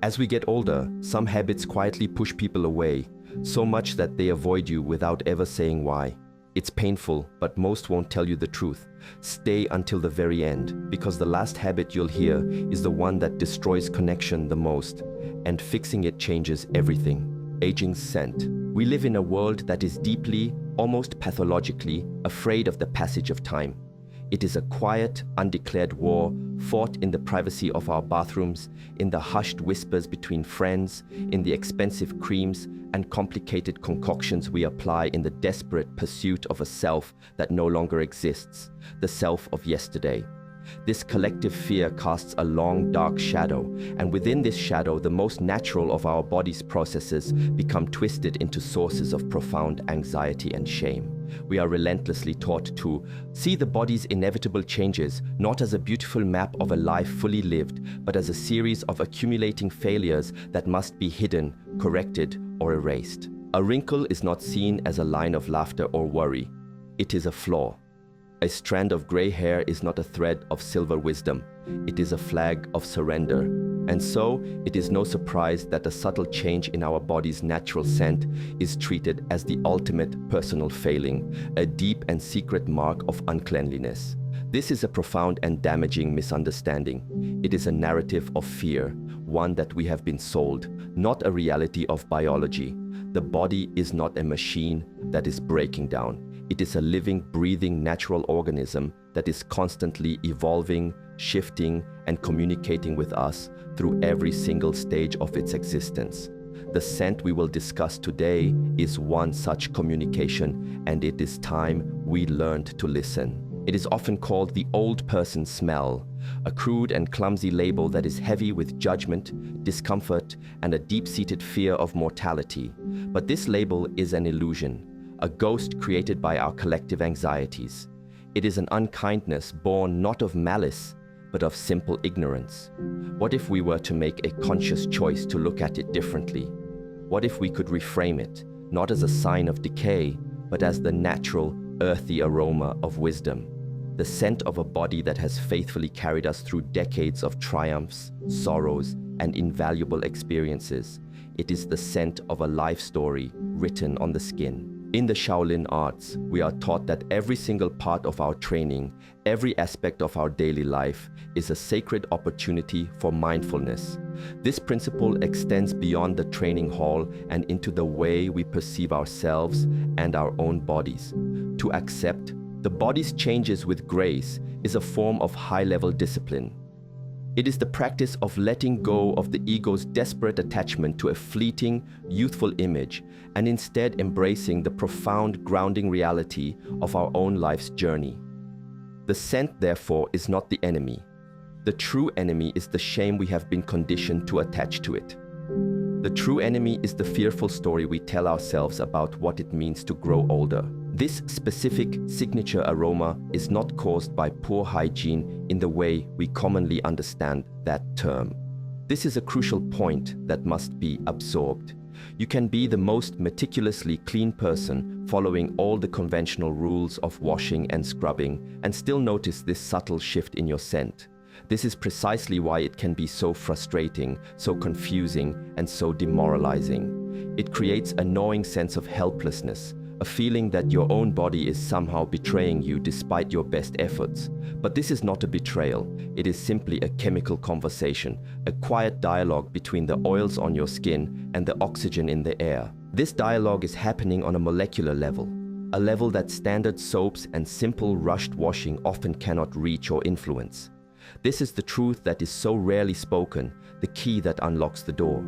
As we get older, some habits quietly push people away, so much that they avoid you without ever saying why. It's painful, but most won't tell you the truth. Stay until the very end, because the last habit you'll hear is the one that destroys connection the most, and fixing it changes everything. Aging scent. We live in a world that is deeply, almost pathologically, afraid of the passage of time. It is a quiet, undeclared war fought in the privacy of our bathrooms, in the hushed whispers between friends, in the expensive creams and complicated concoctions we apply in the desperate pursuit of a self that no longer exists, the self of yesterday. This collective fear casts a long, dark shadow, and within this shadow, the most natural of our body's processes become twisted into sources of profound anxiety and shame. We are relentlessly taught to see the body's inevitable changes not as a beautiful map of a life fully lived, but as a series of accumulating failures that must be hidden, corrected, or erased. A wrinkle is not seen as a line of laughter or worry. It is a flaw. A strand of gray hair is not a thread of silver wisdom. It is a flag of surrender. And so, it is no surprise that a subtle change in our body's natural scent is treated as the ultimate personal failing, a deep and secret mark of uncleanliness. This is a profound and damaging misunderstanding. It is a narrative of fear, one that we have been sold, not a reality of biology. The body is not a machine that is breaking down. It is a living, breathing, natural organism that is constantly evolving, shifting, and communicating with us through every single stage of its existence. The scent we will discuss today is one such communication, and it is time we learned to listen. It is often called the old person smell, a crude and clumsy label that is heavy with judgment, discomfort, and a deep-seated fear of mortality. But this label is an illusion, a ghost created by our collective anxieties. It is an unkindness born not of malice, but of simple ignorance. What if we were to make a conscious choice to look at it differently? What if we could reframe it, not as a sign of decay, but as the natural, earthy aroma of wisdom? The scent of a body that has faithfully carried us through decades of triumphs, sorrows, and invaluable experiences. It is the scent of a life story written on the skin. In the Shaolin arts, we are taught that every single part of our training, every aspect of our daily life, is a sacred opportunity for mindfulness. This principle extends beyond the training hall and into the way we perceive ourselves and our own bodies. To accept the body's changes with grace is a form of high-level discipline. It is the practice of letting go of the ego's desperate attachment to a fleeting, youthful image and instead embracing the profound grounding reality of our own life's journey. The scent, therefore, is not the enemy. The true enemy is the shame we have been conditioned to attach to it. The true enemy is the fearful story we tell ourselves about what it means to grow older. This specific signature aroma is not caused by poor hygiene in the way we commonly understand that term. This is a crucial point that must be absorbed. You can be the most meticulously clean person following all the conventional rules of washing and scrubbing and still notice this subtle shift in your scent. This is precisely why it can be so frustrating, so confusing, and so demoralizing. It creates a gnawing sense of helplessness, a feeling that your own body is somehow betraying you despite your best efforts. But this is not a betrayal. It is simply a chemical conversation, a quiet dialogue between the oils on your skin and the oxygen in the air. This dialogue is happening on a molecular level, a level that standard soaps and simple rushed washing often cannot reach or influence. This is the truth that is so rarely spoken, the key that unlocks the door.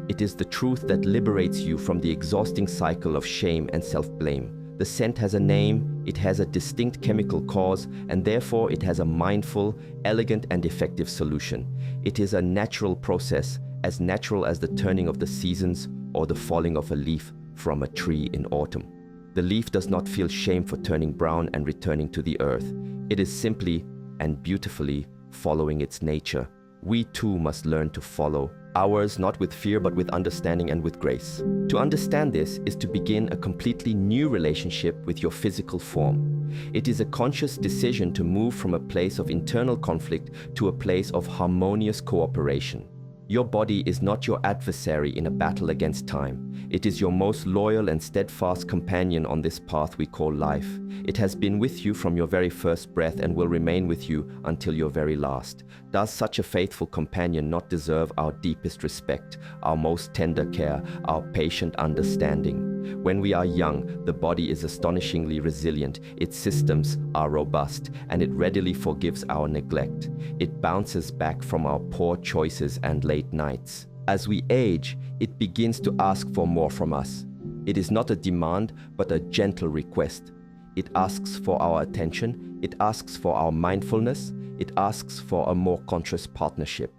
It is the truth that liberates you from the exhausting cycle of shame and self-blame. The scent has a name, it has a distinct chemical cause, and therefore it has a mindful, elegant, and effective solution. It is a natural process, as natural as the turning of the seasons or the falling of a leaf from a tree in autumn. The leaf does not feel shame for turning brown and returning to the earth. It is simply and beautifully following its nature. We too must learn to follow ours, not with fear but with understanding and with grace. To understand this is to begin a completely new relationship with your physical form. It is a conscious decision to move from a place of internal conflict to a place of harmonious cooperation. Your body is not your adversary in a battle against time. It is your most loyal and steadfast companion on this path we call life. It has been with you from your very first breath and will remain with you until your very last. Does such a faithful companion not deserve our deepest respect, our most tender care, our patient understanding? When we are young, the body is astonishingly resilient, its systems are robust, and it readily forgives our neglect. It bounces back from our poor choices and late nights. As we age, it begins to ask for more from us. It is not a demand, but a gentle request. It asks for our attention, it asks for our mindfulness, it asks for a more conscious partnership.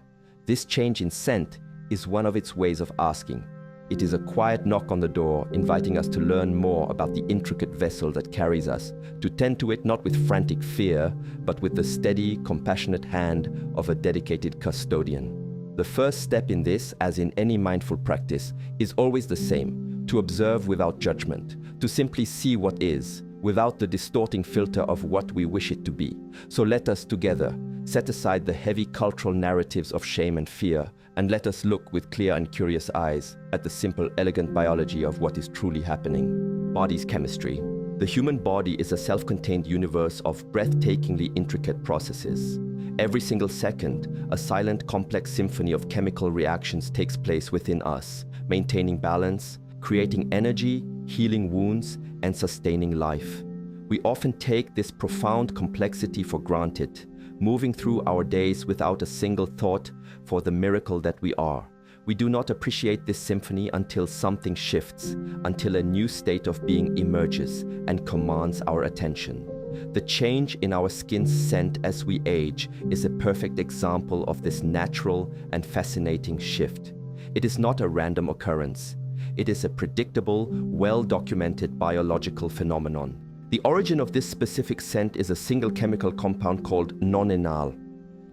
This change in scent is one of its ways of asking. It is a quiet knock on the door, inviting us to learn more about the intricate vessel that carries us, to tend to it not with frantic fear, but with the steady, compassionate hand of a dedicated custodian. The first step in this, as in any mindful practice, is always the same: to observe without judgment, to simply see what is, without the distorting filter of what we wish it to be. So let us together set aside the heavy cultural narratives of shame and fear, and let us look with clear and curious eyes at the simple, elegant biology of what is truly happening. Body's chemistry. The human body is a self-contained universe of breathtakingly intricate processes. Every single second, a silent, complex symphony of chemical reactions takes place within us, maintaining balance, creating energy, healing wounds, and sustaining life. We often take this profound complexity for granted, moving through our days without a single thought for the miracle that we are. We do not appreciate this symphony until something shifts, until a new state of being emerges and commands our attention. The change in our skin's scent as we age is a perfect example of this natural and fascinating shift. It is not a random occurrence. It is a predictable, well-documented biological phenomenon. The origin of this specific scent is a single chemical compound called nonenal.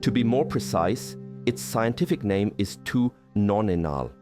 To be more precise, its scientific name is 2-nonenal.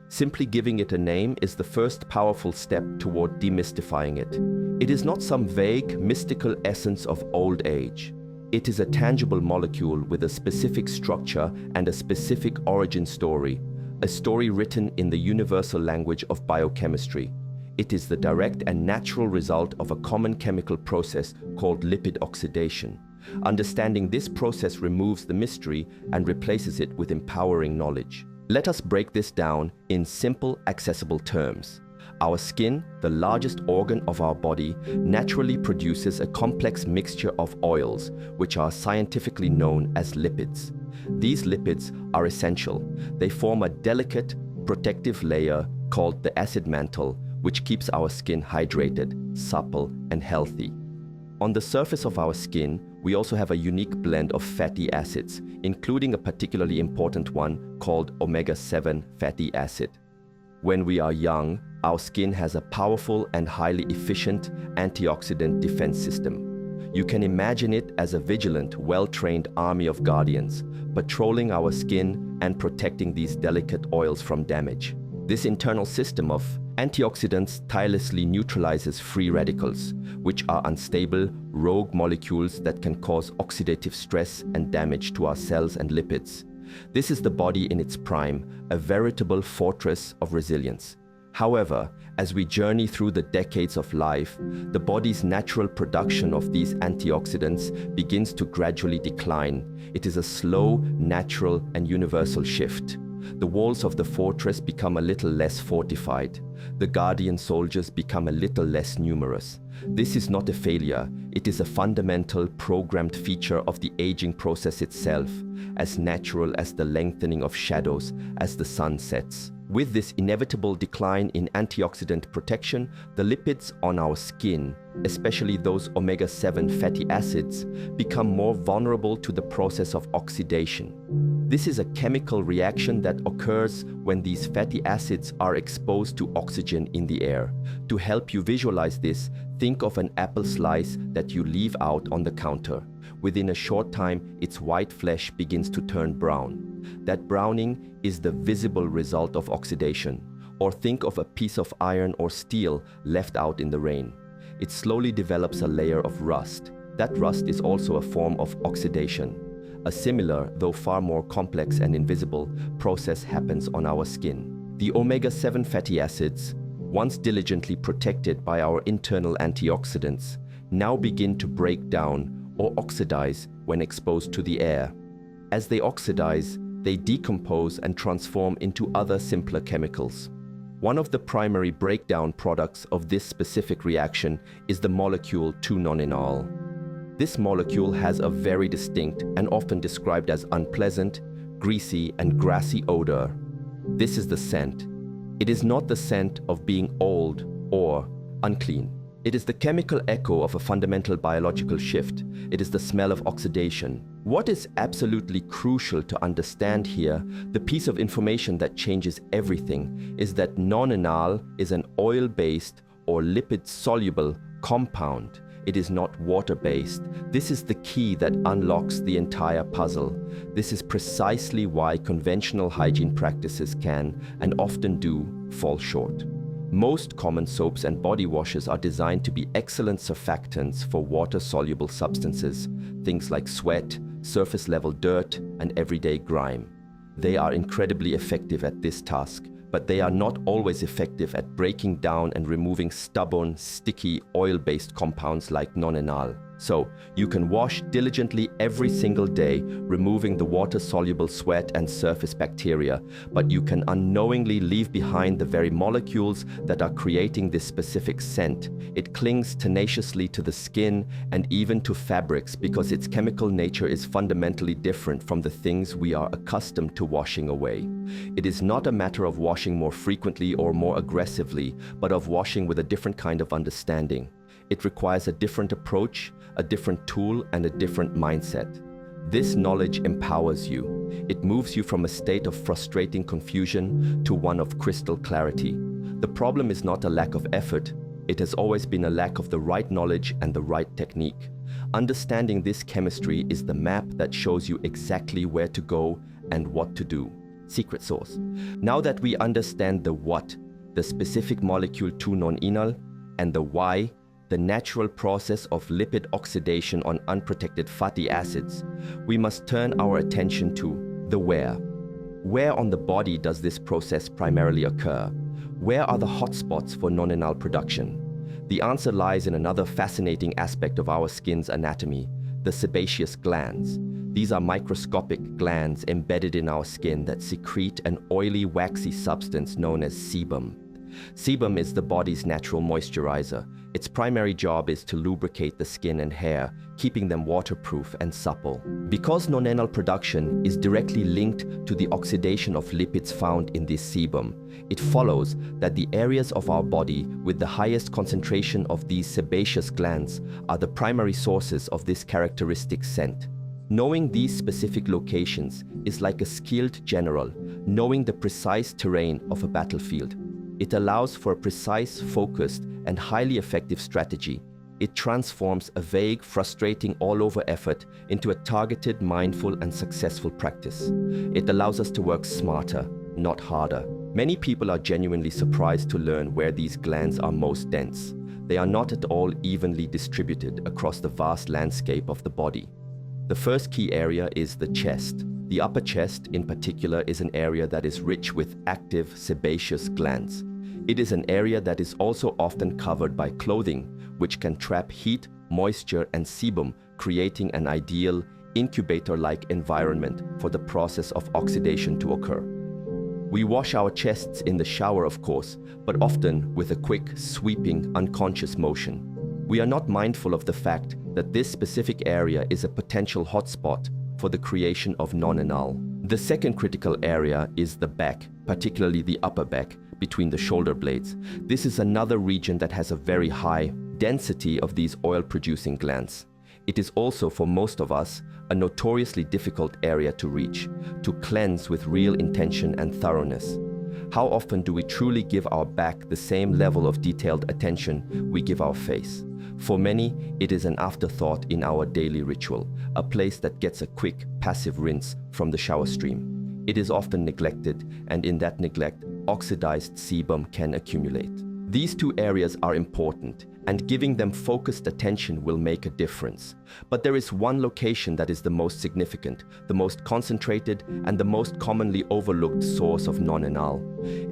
Simply giving it a name is the first powerful step toward demystifying it. It is not some vague, mystical essence of old age. It is a tangible molecule with a specific structure and a specific origin story, a story written in the universal language of biochemistry. It is the direct and natural result of a common chemical process called lipid oxidation. Understanding this process removes the mystery and replaces it with empowering knowledge. Let us break this down in simple, accessible terms. Our skin, the largest organ of our body, naturally produces a complex mixture of oils, which are scientifically known as lipids. These lipids are essential. They form a delicate, protective layer called the acid mantle, which keeps our skin hydrated, supple, and healthy. On the surface of our skin, we also have a unique blend of fatty acids, including a particularly important one called omega-7 fatty acid. When we are young, our skin has a powerful and highly efficient antioxidant defense system. You can imagine it as a vigilant, well-trained army of guardians, patrolling our skin and protecting these delicate oils from damage. This internal system of antioxidants tirelessly neutralizes free radicals, which are unstable, rogue molecules that can cause oxidative stress and damage to our cells and lipids. This is the body in its prime, a veritable fortress of resilience. However, as we journey through the decades of life, the body's natural production of these antioxidants begins to gradually decline. It is a slow, natural, and universal shift. The walls of the fortress become a little less fortified. The guardian soldiers become a little less numerous. This is not a failure. It is a fundamental, programmed feature of the aging process itself, as natural as the lengthening of shadows as the sun sets. With this inevitable decline in antioxidant protection, the lipids on our skin, especially those omega-7 fatty acids, become more vulnerable to the process of oxidation. This is a chemical reaction that occurs when these fatty acids are exposed to oxygen in the air. To help you visualize this, think of an apple slice that you leave out on the counter. Within a short time, its white flesh begins to turn brown. That browning is the visible result of oxidation. Or think of a piece of iron or steel left out in the rain. It slowly develops a layer of rust. That rust is also a form of oxidation. A similar, though far more complex and invisible, process happens on our skin. The omega-7 fatty acids, once diligently protected by our internal antioxidants, now begin to break down or oxidize when exposed to the air. As they oxidize, they decompose and transform into other simpler chemicals. One of the primary breakdown products of this specific reaction is the molecule 2-nonenal. This molecule has a very distinct and often described as unpleasant, greasy, and grassy odor. This is the scent. It is not the scent of being old or unclean. It is the chemical echo of a fundamental biological shift. It is the smell of oxidation. What is absolutely crucial to understand here, the piece of information that changes everything, is that nonenal is an oil-based or lipid-soluble compound. It is not water-based. This is the key that unlocks the entire puzzle. This is precisely why conventional hygiene practices can, and often do, fall short. Most common soaps and body washes are designed to be excellent surfactants for water-soluble substances, things like sweat, surface-level dirt, and everyday grime. They are incredibly effective at this task, but they are not always effective at breaking down and removing stubborn, sticky, oil-based compounds like nonenal. So, you can wash diligently every single day, removing the water-soluble sweat and surface bacteria, but you can unknowingly leave behind the very molecules that are creating this specific scent. It clings tenaciously to the skin and even to fabrics because its chemical nature is fundamentally different from the things we are accustomed to washing away. It is not a matter of washing more frequently or more aggressively, but of washing with a different kind of understanding. It requires a different approach, a different tool, and a different mindset. This knowledge empowers you. It moves you from a state of frustrating confusion to one of crystal clarity. The problem is not a lack of effort. It has always been a lack of the right knowledge and the right technique. Understanding this chemistry is the map that shows you exactly where to go and what to do. Secret sauce. Now that we understand the what, the specific molecule 2-nonenal, and the why, the natural process of lipid oxidation on unprotected fatty acids, we must turn our attention to the where. Where on the body does this process primarily occur? Where are the hotspots for nonenal production? The answer lies in another fascinating aspect of our skin's anatomy, the sebaceous glands. These are microscopic glands embedded in our skin that secrete an oily, waxy substance known as sebum. Sebum is the body's natural moisturizer. Its primary job is to lubricate the skin and hair, keeping them waterproof and supple. Because nonenal production is directly linked to the oxidation of lipids found in this sebum, it follows that the areas of our body with the highest concentration of these sebaceous glands are the primary sources of this characteristic scent. Knowing these specific locations is like a skilled general knowing the precise terrain of a battlefield. It allows for a precise, focused, and highly effective strategy. It transforms a vague, frustrating all-over effort into a targeted, mindful, and successful practice. It allows us to work smarter, not harder. Many people are genuinely surprised to learn where these glands are most dense. They are not at all evenly distributed across the vast landscape of the body. The first key area is the chest. The upper chest, in particular, is an area that is rich with active sebaceous glands. It is an area that is also often covered by clothing, which can trap heat, moisture, and sebum, creating an ideal incubator-like environment for the process of oxidation to occur. We wash our chests in the shower, of course, but often with a quick, sweeping, unconscious motion. We are not mindful of the fact that this specific area is a potential hotspot for the creation of nonenal. The second critical area is the back, particularly the upper back, between the shoulder blades. This is another region that has a very high density of these oil-producing glands. It is also, for most of us, a notoriously difficult area to reach, to cleanse with real intention and thoroughness. How often do we truly give our back the same level of detailed attention we give our face? For many, it is an afterthought in our daily ritual, a place that gets a quick, passive rinse from the shower stream. It is often neglected, and in that neglect, oxidized sebum can accumulate. These two areas are important, and giving them focused attention will make a difference. But there is one location that is the most significant, the most concentrated, and the most commonly overlooked source of non-enal.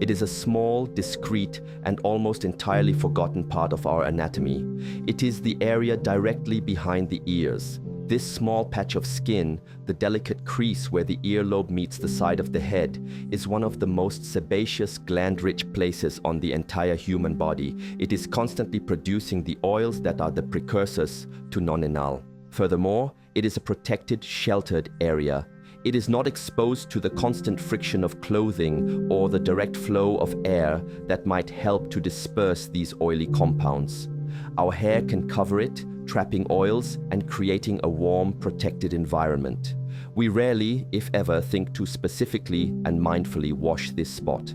It is a small, discrete, and almost entirely forgotten part of our anatomy. It is the area directly behind the ears. This small patch of skin, the delicate crease where the earlobe meets the side of the head, is one of the most sebaceous, gland-rich places on the entire human body. It is constantly producing the oils that are the precursors to non-enal. Furthermore, it is a protected, sheltered area. It is not exposed to the constant friction of clothing or the direct flow of air that might help to disperse these oily compounds. Our hair can cover it, trapping oils and creating a warm, protected environment. We rarely, if ever, think to specifically and mindfully wash this spot.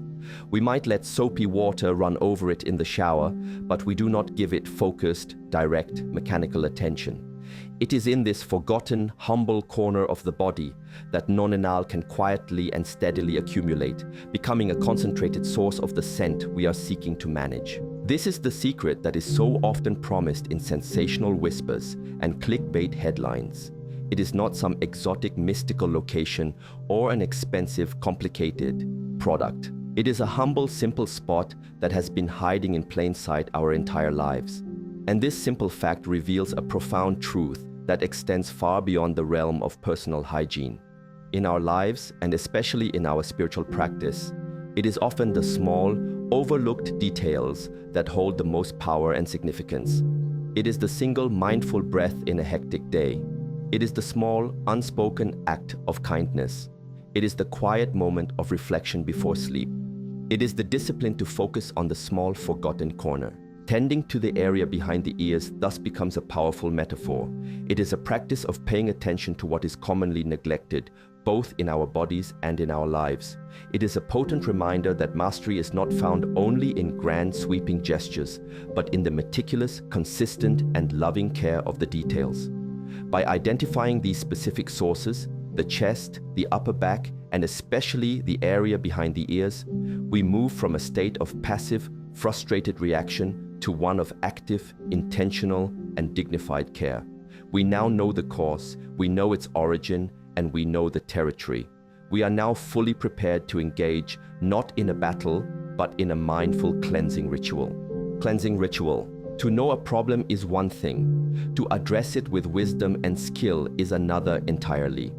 We might let soapy water run over it in the shower, but we do not give it focused, direct, mechanical attention. It is in this forgotten, humble corner of the body that non-enal can quietly and steadily accumulate, becoming a concentrated source of the scent we are seeking to manage. This is the secret that is so often promised in sensational whispers and clickbait headlines. It is not some exotic mystical location or an expensive, complicated product. It is a humble, simple spot that has been hiding in plain sight our entire lives. And this simple fact reveals a profound truth that extends far beyond the realm of personal hygiene. In our lives, and especially in our spiritual practice, it is often the small, overlooked details that hold the most power and significance. It is the single mindful breath in a hectic day. It is the small, unspoken act of kindness. It is the quiet moment of reflection before sleep. It is the discipline to focus on the small, forgotten corner. Tending to the area behind the ears thus becomes a powerful metaphor. It is a practice of paying attention to what is commonly neglected, both in our bodies and in our lives. It is a potent reminder that mastery is not found only in grand, sweeping gestures, but in the meticulous, consistent, and loving care of the details. By identifying these specific sources, the chest, the upper back, and especially the area behind the ears, we move from a state of passive, frustrated reaction to one of active, intentional, and dignified care. We now know the cause, we know its origin, and we know the territory. We are now fully prepared to engage, not in a battle, but in a mindful cleansing ritual. Cleansing ritual. To know a problem is one thing. To address it with wisdom and skill is another entirely.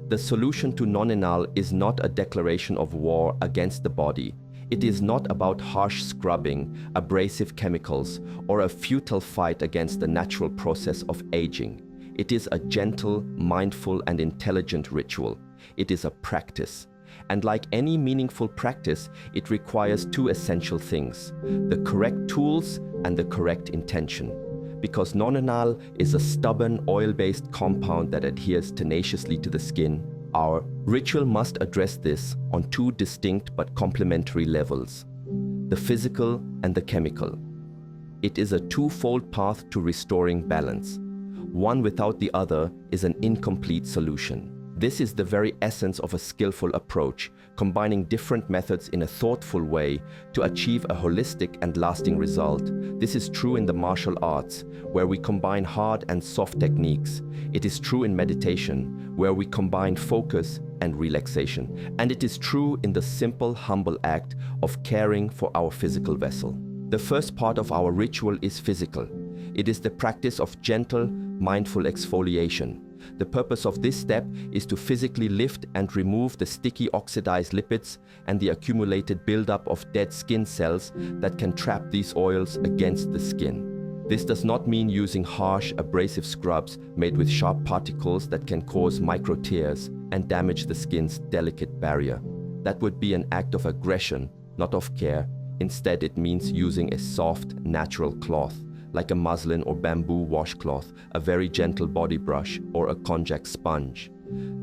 The solution to non-enal is not a declaration of war against the body. It is not about harsh scrubbing, abrasive chemicals, or a futile fight against the natural process of aging. It is a gentle, mindful, and intelligent ritual. It is a practice. And like any meaningful practice, it requires two essential things: the correct tools and the correct intention. Because non-enal is a stubborn, oil-based compound that adheres tenaciously to the skin, our ritual must address this on two distinct but complementary levels: the physical and the chemical. It is a twofold path to restoring balance. One without the other is an incomplete solution. This is the very essence of a skillful approach, combining different methods in a thoughtful way to achieve a holistic and lasting result. This is true in the martial arts, where we combine hard and soft techniques. It is true in meditation, where we combine focus and relaxation. And it is true in the simple, humble act of caring for our physical vessel. The first part of our ritual is physical. It is the practice of gentle, mindful exfoliation. The purpose of this step is to physically lift and remove the sticky oxidized lipids and the accumulated buildup of dead skin cells that can trap these oils against the skin. This does not mean using harsh, abrasive scrubs made with sharp particles that can cause micro tears and damage the skin's delicate barrier. That would be an act of aggression, not of care. Instead, it means using a soft, natural cloth, like a muslin or bamboo washcloth, a very gentle body brush, or a konjac sponge.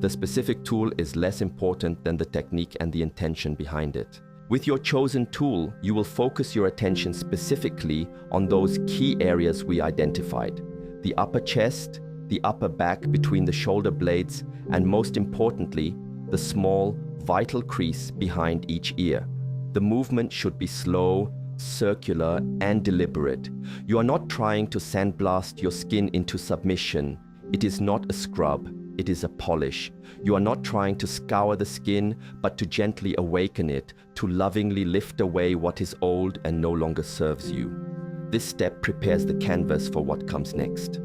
The specific tool is less important than the technique and the intention behind it. With your chosen tool, you will focus your attention specifically on those key areas we identified: the upper chest, the upper back between the shoulder blades, and most importantly, the small, vital crease behind each ear. The movement should be slow, circular, and deliberate. You are not trying to sandblast your skin into submission. It is not a scrub, it is a polish. You are not trying to scour the skin, but to gently awaken it, to lovingly lift away what is old and no longer serves you. This step prepares the canvas for what comes next.